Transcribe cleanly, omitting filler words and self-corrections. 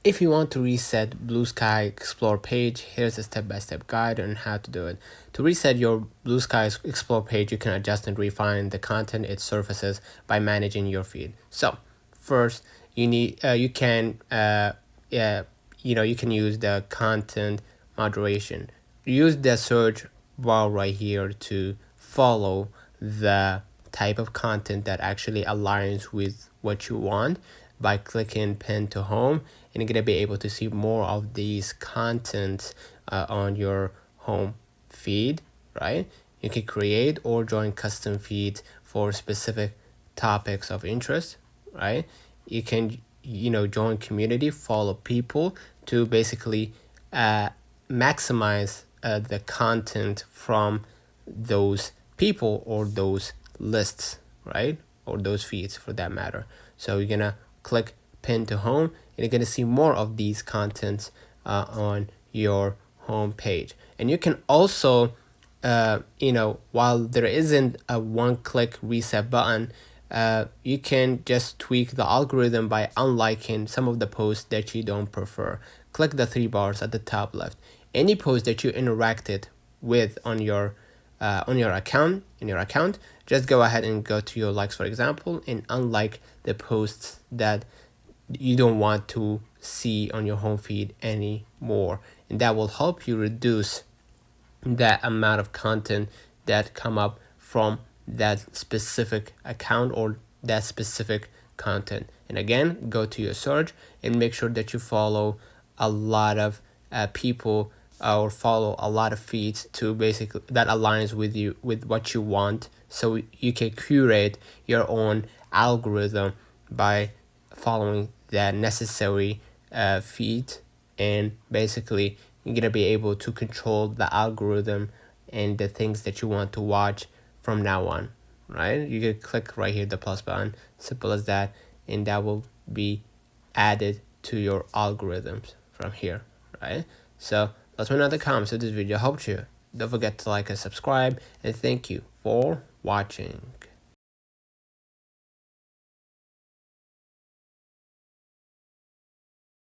If you want to reset Bluesky Explore page, here's a step-by-step guide on how to do it. To reset your Bluesky Explore page, you can adjust and refine the content it surfaces by managing your feed. So, first, you can use the content moderation. Use the search bar right here to follow the type of content that actually aligns with what you want by clicking pin to home, and you're going to be able to see more of these contents on your home feed, right? You can create or join custom feeds for specific topics of interest, right? You can join community, follow people to basically maximize the content from those people or those lists, right? Or those feeds for that matter. So you're gonna click pin to home, and you're gonna see more of these contents on your home page. And you can also, while there isn't a one-click reset button, you can just tweak the algorithm by unliking some of the posts that you don't prefer. Click the three bars at the top left. Any post that you interacted with on your account, just go ahead and go to your likes, for example, and unlike the posts that you don't want to see on your home feed anymore, and that will help you reduce that amount of content that come up from that specific account or that specific content. And again, go to your search and make sure that you follow a lot of people or follow a lot of feeds to basically that aligns with you with what you want, so you can curate your own algorithm by following that necessary feed, and basically you're gonna be able to control the algorithm and the things that you want to watch from now on, right? You can click right here the plus button, simple as that, and that will be added to your algorithms from here, right? So let me know in the comments if this video helped you. Don't forget to like and subscribe, and thank you for watching.